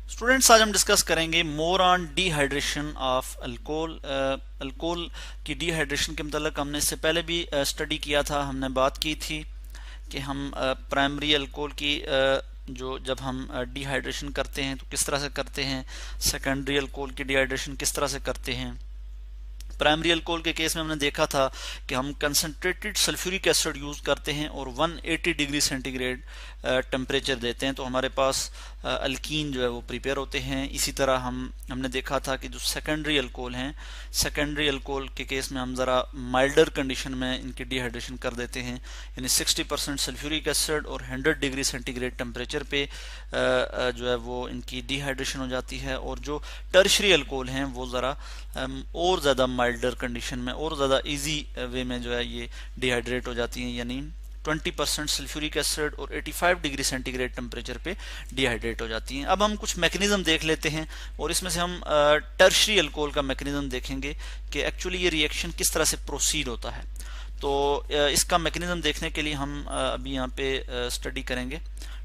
Students, आज हम discuss करेंगे more on dehydration of alcohol. Alcohol की डिहाइड्रेशन के मतलब हमने इससे पहले भी स्टडी किया था। हमने बात की थी कि हम प्राइमरी अल्कोहल की जो जब हम डिहाइड्रेशन करते हैं तो किस तरह से करते हैं, सेकेंडरी अल्कोहल की डिहाइड्रेशन किस तरह से करते हैं। प्राइमरी अल्कोहल के केस में हमने देखा था कि हम कंसंट्रेटेड सल्फ्यूरिक एसिड यूज करते हैं और 180 डिग्री सेंटीग्रेड टेम्परेचर देते हैं तो हमारे पास अल्कीन जो है वो प्रिपेयर होते हैं। इसी तरह हमने देखा था कि जो सेकेंडरी अल्कोहल हैं, सेकेंडरी अल्कोहल के केस में हम ज़रा माइल्डर कंडीशन में इनकी डिहाइड्रेशन कर देते हैं, यानी 60% सल्फ्यूरिक एसिड और 100 डिग्री सेंटीग्रेड टेम्परेचर पे जो है वो इनकी डिहाइड्रेशन हो जाती है। और जो टर्शरी अल्कोहल हैं वो ज़रा और ज़्यादा माइल्डर कंडीशन में और ज़्यादा इजी वे में जो है ये डिहाइड्रेट हो जाती हैं, यानी 20% सल्फ्यूरिक एसिड और 85 डिग्री सेंटीग्रेड टेम्परेचर पे डिहाइड्रेट हो जाती हैं। अब हम कुछ मैकेनिज्म देख लेते हैं और इसमें से हम टर्शरी अल्कोहल का मैकेनिज्म देखेंगे कि एक्चुअली ये रिएक्शन किस तरह से प्रोसीड होता है। तो इसका मैकेनिज्म देखने के लिए हम अभी यहाँ पे स्टडी करेंगे।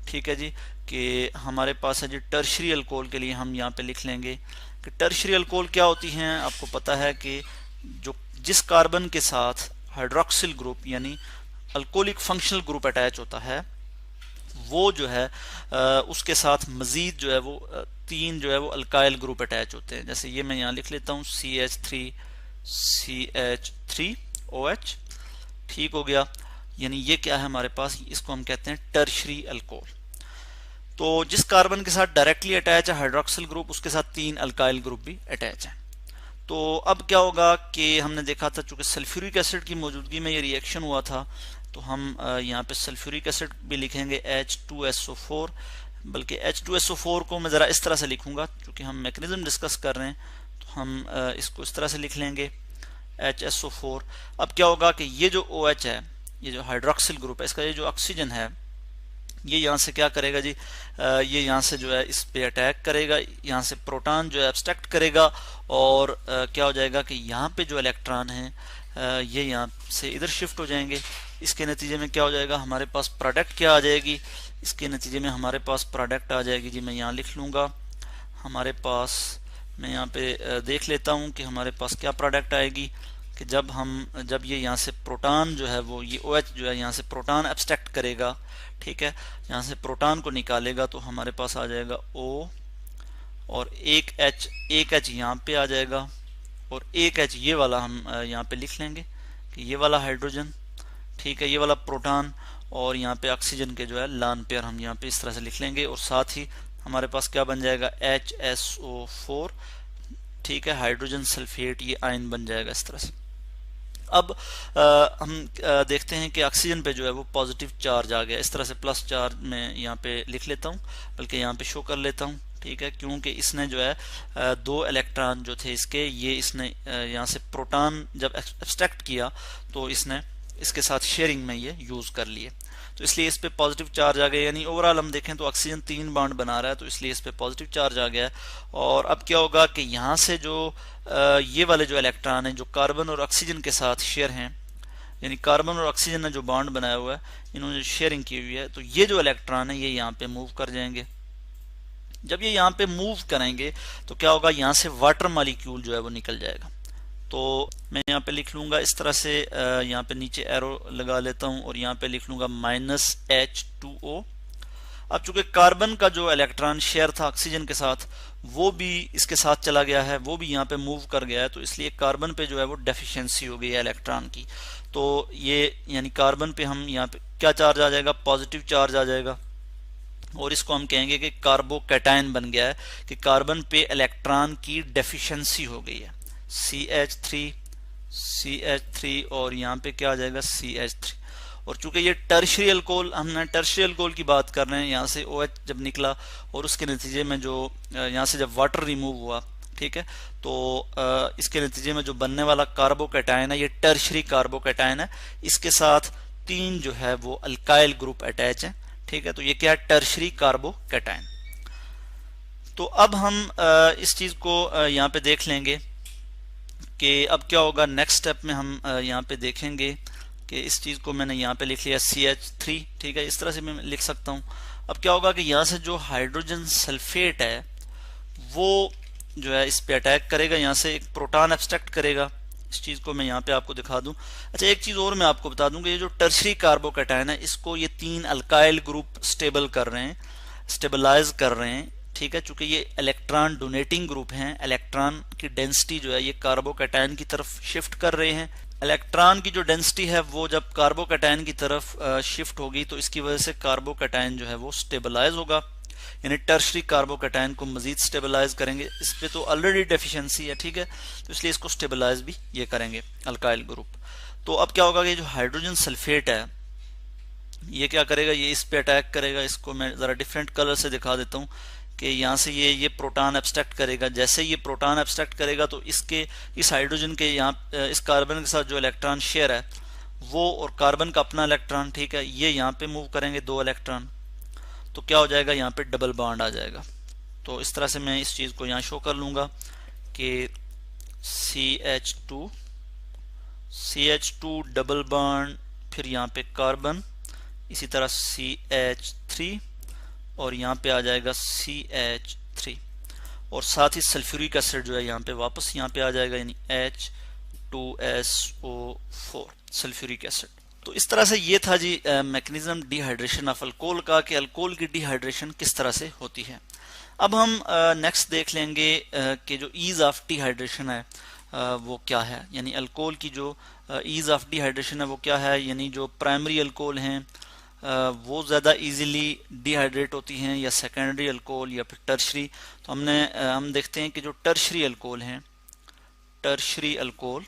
ठीक है जी, कि हमारे पास है जी टर्शरी अल्कोहल के लिए हम यहाँ पे लिख लेंगे कि टर्शरी अल्कोहल क्या होती हैं। आपको पता है कि जो जिस कार्बन के साथ हाइड्रोक्सिल ग्रुप यानी अल्कोहलिक फंक्शनल ग्रुप अटैच होता है वो जो है उसके साथ मजीद जो है वो तीन जो है वो अल्काइल ग्रुप अटैच होते हैं। जैसे ये मैं यहाँ लिख लेता हूँ CH3OH। ठीक हो गया, यानी ये क्या है हमारे पास, इसको हम कहते हैं टर्शरी अल्कोहल। तो जिस कार्बन के साथ डायरेक्टली अटैच है हाइड्रोक्सिल ग्रुप उसके साथ तीन अल्काइल ग्रुप भी अटैच है। तो अब क्या होगा कि हमने देखा था चूंकि सल्फ्यूरिक एसिड की मौजूदगी में ये रिएक्शन हुआ था तो हम यहाँ पे सल्फ्यूरिक एसिड भी लिखेंगे H2SO4, बल्कि H2SO4 को मैं ज़रा इस तरह से लिखूंगा क्योंकि हम मैकेनिज्म डिस्कस कर रहे हैं तो हम इसको इस तरह से लिख लेंगे HSO4। अब क्या होगा कि ये जो OH है, ये जो हाइड्रोक्सिल ग्रुप है, इसका ये जो ऑक्सीजन है ये यहाँ से क्या करेगा जी, ये यहाँ से जो है इस पे अटैक करेगा, यहाँ से प्रोटॉन जो है एब्स्ट्रैक्ट करेगा और क्या हो जाएगा कि यहाँ पे जो इलेक्ट्रॉन हैं ये यहाँ से इधर शिफ्ट हो जाएंगे। इसके नतीजे में क्या हो जाएगा, हमारे पास प्रोडक्ट क्या आ जाएगी, इसके नतीजे में हमारे पास प्रोडक्ट आ जाएगी जी, मैं यहाँ लिख लूँगा हमारे पास, मैं यहाँ पे देख लेता हूँ कि हमारे पास क्या प्रोडक्ट आएगी कि जब ये यहाँ से प्रोटॉन जो है वो ये OH जो है यहाँ से प्रोटॉन एब्स्ट्रैक्ट करेगा, ठीक है, यहाँ से प्रोटॉन को निकालेगा तो हमारे पास आ जाएगा O और एक H यहाँ पे आ जाएगा और एक H ये वाला हम यहाँ पे लिख लेंगे कि ये वाला हाइड्रोजन, ठीक है, ये वाला प्रोटॉन और यहाँ पे ऑक्सीजन के जो है लॉन पेयर हम यहाँ पे इस तरह से लिख लेंगे और साथ ही हमारे पास क्या बन जाएगा HSO4, ठीक है, हाइड्रोजन सल्फेट, ये आयन बन जाएगा इस तरह से। अब हम देखते हैं कि ऑक्सीजन पे जो है वो पॉजिटिव चार्ज आ गया, इस तरह से प्लस चार्ज में यहाँ पे लिख लेता हूँ, बल्कि यहाँ पे शो कर लेता हूँ, ठीक है, क्योंकि इसने जो है दो इलेक्ट्रॉन जो थे इसके, ये इसने यहाँ से प्रोटॉन जब एब्स्ट्रैक्ट किया तो इसने इसके साथ शेयरिंग में ये यूज कर लिए, तो इसलिए इस पे पॉजिटिव चार्ज आ गया। यानी ओवरऑल हम देखें तो ऑक्सीजन 3 बॉन्ड बना रहा है तो इसलिए इस पे पॉजिटिव चार्ज आ गया है। और अब क्या होगा कि यहाँ से जो ये वाले जो इलेक्ट्रॉन हैं जो कार्बन और ऑक्सीजन के साथ शेयर हैं, यानी कार्बन और ऑक्सीजन ने जो बॉन्ड बनाया हुआ है इन्होंने शेयरिंग की हुई है, तो ये जो इलेक्ट्रॉन है ये यहाँ पे मूव कर जाएंगे। जब ये यहाँ पे मूव करेंगे तो क्या होगा, यहाँ से वाटर मॉलिक्यूल जो है वो निकल जाएगा। तो मैं यहाँ पे लिख लूंगा इस तरह से, यहाँ पे नीचे एरो लगा लेता हूँ और यहाँ पे लिख लूंगा -H2O। अब चूंकि कार्बन का जो इलेक्ट्रॉन शेयर था ऑक्सीजन के साथ वो भी इसके साथ चला गया है, वो भी यहाँ पे मूव कर गया है, तो इसलिए कार्बन पे जो है वो डेफिशिएंसी हो गई है इलेक्ट्रॉन की। तो ये यानी कार्बन पे हम यहाँ पे क्या चार्ज आ जाएगा, पॉजिटिव चार्ज आ जाएगा और इसको हम कहेंगे कि कार्बोकैटायन बन गया है, कि कार्बन पे इलेक्ट्रॉन की डेफिशिएंसी हो गई है, CH3 और यहाँ पे क्या आ जाएगा CH3। और चूंकि ये टर्शरी अल्कोहल, हमने टर्शरी अल्कोहल की बात कर रहे हैं, यहाँ से OH जब निकला और उसके नतीजे में जो यहाँ से जब वाटर रिमूव हुआ, ठीक है, तो इसके नतीजे में जो बनने वाला कार्बोकैटायन है ये टर्शरी कार्बोकैटायन है, इसके साथ तीन जो है वो अल्काइल ग्रुप अटैच है, ठीक है, तो ये क्या है, टर्शरी कार्बोकैटायन। तो अब हम इस चीज को यहाँ पे देख लेंगे कि अब क्या होगा नेक्स्ट स्टेप में। हम यहाँ पे देखेंगे कि इस चीज को मैंने यहाँ पे लिख लिया CH3, ठीक है, इस तरह से मैं लिख सकता हूँ। अब क्या होगा कि यहाँ से जो हाइड्रोजन सल्फेट है वो जो है इस पे अटैक करेगा, यहाँ से एक प्रोटॉन एब्स्ट्रैक्ट करेगा। इस चीज़ को मैं यहाँ पे आपको दिखा दूं। अच्छा, एक चीज़ और मैं आपको बता दूं कि ये जो टर्शरी कार्बोकैटायन है, इसको ये 3 अल्काइल ग्रुप स्टेबल कर रहे हैं, स्टेबलाइज कर रहे हैं, ठीक है। चूंकि ये इलेक्ट्रॉन डोनेटिंग ग्रुप हैं, इलेक्ट्रॉन की डेंसिटी जो है ये कार्बोकैटायन की तरफ शिफ्ट कर रहे हैं। इलेक्ट्रॉन की जो डेंसिटी है वो जब कार्बोकैटायन की तरफ शिफ्ट होगी तो इसकी वजह से कार्बोकैटायन जो है वो स्टेबलाइज होगा, यानी टर्शरी कार्बोकैटायन को मजीद स्टेबलाइज करेंगे। इस पे तो ऑलरेडी डेफिशिएंसी है, ठीक है, तो इसलिए इसको स्टेबलाइज भी ये करेंगे अल्काइल ग्रुप। तो अब क्या होगा कि जो हाइड्रोजन सल्फेट है ये क्या करेगा, ये इस पे अटैक करेगा। इसको मैं ज़रा डिफरेंट कलर से दिखा देता हूँ कि यहाँ से ये प्रोटॉन एब्स्ट्रैक्ट करेगा। जैसे ये प्रोटॉन एब्स्ट्रैक्ट करेगा तो इसके इस हाइड्रोजन के यहाँ इस कार्बन के साथ जो इलेक्ट्रॉन शेयर है वो और कार्बन का अपना इलेक्ट्रॉन, ठीक है, ये यहाँ पे मूव करेंगे 2 इलेक्ट्रॉन, तो क्या हो जाएगा, यहाँ पे डबल बॉन्ड आ जाएगा। तो इस तरह से मैं इस चीज़ को यहाँ शो कर लूँगा कि CH2 डबल बॉन्ड, फिर यहाँ पे कार्बन, इसी तरह CH3 और यहाँ पे आ जाएगा CH3 और साथ ही सल्फ्यूरिक एसिड जो है यहाँ पे वापस यहाँ पे आ जाएगा, यानी H2SO4 सल्फ्यूरिक एसिड। तो इस तरह से ये था जी मैकेनिज्म डिहाइड्रेशन ऑफ अल्कोहल का, कि अल्कोहल की डिहाइड्रेशन किस तरह से होती है। अब हम नेक्स्ट देख लेंगे कि जो ईज ऑफ डिहाइड्रेशन है वो क्या है, यानी अल्कोहल की जो ईज ऑफ डिहाइड्रेशन है वो क्या है। यानी जो प्राइमरी अल्कोहल हैं वो ज़्यादा इजीली डिहाइड्रेट होती हैं, या सेकेंडरी अल्कोहल या फिर टर्शरी। तो हम देखते हैं कि जो टर्शरी अल्कोहल हैं, टर्शरी अल्कोहल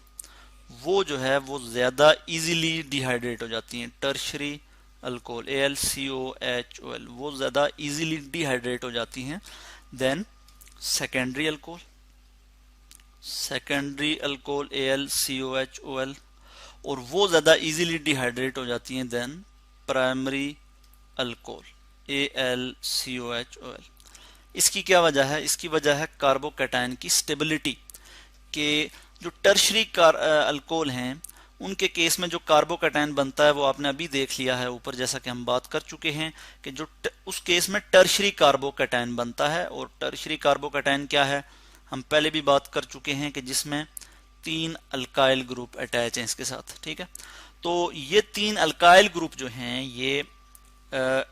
वो जो है वो ज़्यादा इजीली डिहाइड्रेट हो जाती हैं। टर्शरी अल्कोहल AlCOHOL वो ज़्यादा इजीली डिहाइड्रेट हो जाती हैं then secondary alcohol. Secondary alcohol AlCOHOL और वो ज़्यादा इजीली डिहाइड्रेट हो जाती हैं देन प्राइमरी अल्कोहल AlCOHOL। इसकी क्या वजह है, इसकी वजह है कार्बोकैटायन की स्टेबिलिटी, के जो टर्शरी अल्कोहल हैं उनके केस में जो कार्बोकैटायन बनता है वो आपने अभी देख लिया है ऊपर, जैसा कि हम बात कर चुके हैं कि जो उस केस में टर्शरी कार्बोकैटायन बनता है। और टर्शरी कार्बोकैटायन क्या है, हम पहले भी बात कर चुके हैं कि जिसमें 3 अल्काइल ग्रुप अटैच हैं इसके साथ, ठीक है। तो ये 3 अल्काइल ग्रुप जो हैं ये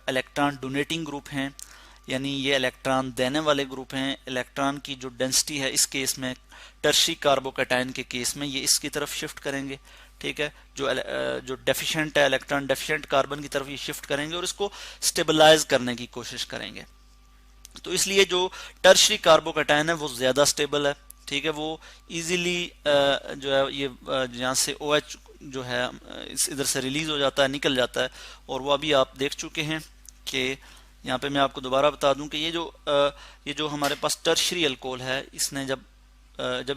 इलेक्ट्रॉन डोनेटिंग ग्रुप हैं, यानी ये इलेक्ट्रॉन देने वाले ग्रुप हैं। इलेक्ट्रॉन की जो डेंसिटी है इस केस में, टर्शरी कार्बोकैटायन के केस में, ये इसकी तरफ शिफ्ट करेंगे, ठीक है। जो डेफिशिएंट है, इलेक्ट्रॉन डेफिशिएंट कार्बन की तरफ ये शिफ्ट करेंगे और इसको स्टेबलाइज करने की कोशिश करेंगे। तो इसलिए जो टर्शरी कार्बोकैटायन है वो ज़्यादा स्टेबल है, ठीक है। वो इजीली जो है ये यहाँ से OH जो है इधर से रिलीज हो जाता है, निकल जाता है। और वो अभी आप देख चुके हैं कि यहाँ पे मैं आपको दोबारा बता दूं कि ये जो हमारे पास टर्शरी अल्कोहल है, इसने जब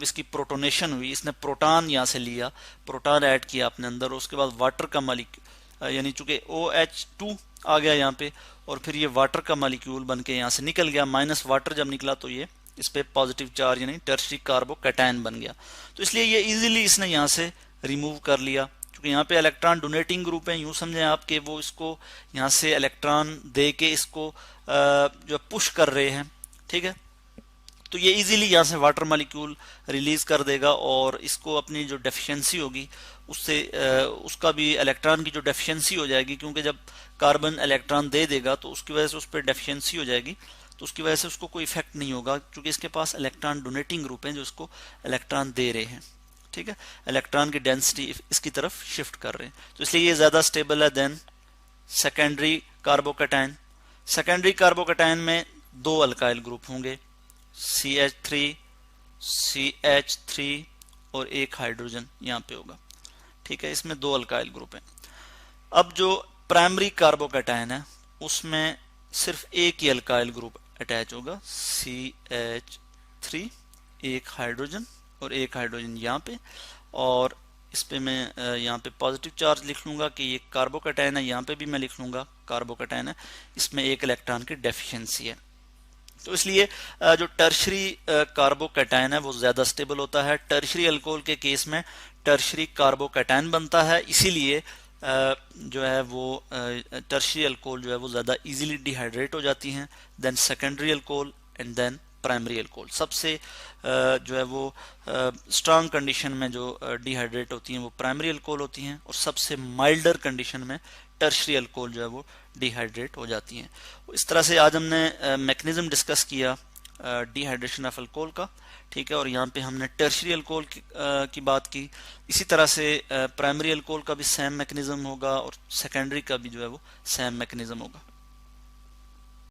इसकी प्रोटोनेशन हुई, इसने प्रोटॉन यहाँ से लिया, प्रोटॉन ऐड किया अपने अंदर, और उसके बाद वाटर का मालिक्यूल, यानी चूंकि OH2 आ गया यहाँ पे, और फिर ये वाटर का मालिक्यूल बन के यहाँ से निकल गया, माइनस वाटर जब निकला तो ये इस पे पॉजिटिव चार्ज यानी टर्शरी कार्बोकैटायन बन गया। तो इसलिए ये इजीली इसने यहाँ से रिमूव कर लिया, क्योंकि यहाँ पे इलेक्ट्रॉन डोनेटिंग ग्रुप है। यूं समझें आप कि वो इसको यहाँ से इलेक्ट्रॉन दे के इसको जो पुश कर रहे हैं, ठीक है। तो ये इजीली यहाँ से वाटर मॉलिक्यूल रिलीज कर देगा और इसको अपनी जो डेफिशिएंसी होगी उससे उसका भी इलेक्ट्रॉन की जो डेफिशिएंसी हो जाएगी, क्योंकि जब कार्बन इलेक्ट्रॉन दे देगा तो उसकी वजह से उस पर डेफिशिएंसी हो जाएगी, तो उसकी वजह से उसको कोई इफेक्ट नहीं होगा, क्योंकि इसके पास इलेक्ट्रॉन डोनेटिंग ग्रुप हैं जो इसको इलेक्ट्रॉन दे रहे हैं, ठीक है। इलेक्ट्रॉन की डेंसिटी इसकी तरफ शिफ्ट कर रहे हैं, तो इसलिए ये ज्यादा स्टेबल है than secondary carbocation. Secondary carbocation में 2 अल्काइल ग्रुप होंगे, CH3 और एक हाइड्रोजन यहाँ पे होगा, ठीक है। इसमें 2 अल्काइल ग्रुप हैं। अब जो प्राइमरी कार्बोकैटायन है उसमें सिर्फ एक ही अल्काइल ग्रुप अटैच होगा, CH3, एक हाइड्रोजन और एक हाइड्रोजन यहाँ पे, और इस पे मैं यहाँ पे पॉजिटिव चार्ज लिख लूंगा कि ये कार्बोकैटायन है, यहाँ पे भी मैं लिख लूंगा कार्बोकैटायन है, इसमें एक इलेक्ट्रॉन की डेफिशिएंसी है। तो इसलिए जो टर्शरी कार्बोकैटायन है वो ज्यादा स्टेबल होता है। टर्शरी अल्कोहल के केस में टर्शरी कार्बोकैटायन बनता है, इसीलिए जो है वो टर्शरी अल्कोहल जो है वो ज्यादा इजीली डिहाइड्रेट हो जाती हैं then secondary alcohol and then primary alcohol. सबसे जो है वो स्ट्रांग कंडीशन में जो डिहाइड्रेट होती हैं वो प्राइमरी अल्कोहल होती हैं, और सबसे माइल्डर कंडीशन में टर्शरी अल्कोहल जो है वो डिहाइड्रेट हो जाती हैं। इस तरह से आज हमने मैकेनिज्म डिस्कस किया डिहाइड्रेशन ऑफ अल्कोहल का, ठीक है। और यहाँ पे हमने टर्शरी अल्कोहल की बात की। इसी तरह से प्राइमरी अल्कोहल का भी सेम मैकेनिज्म होगा और सेकेंडरी का भी जो है वो सेम मैकेनिज्म होगा।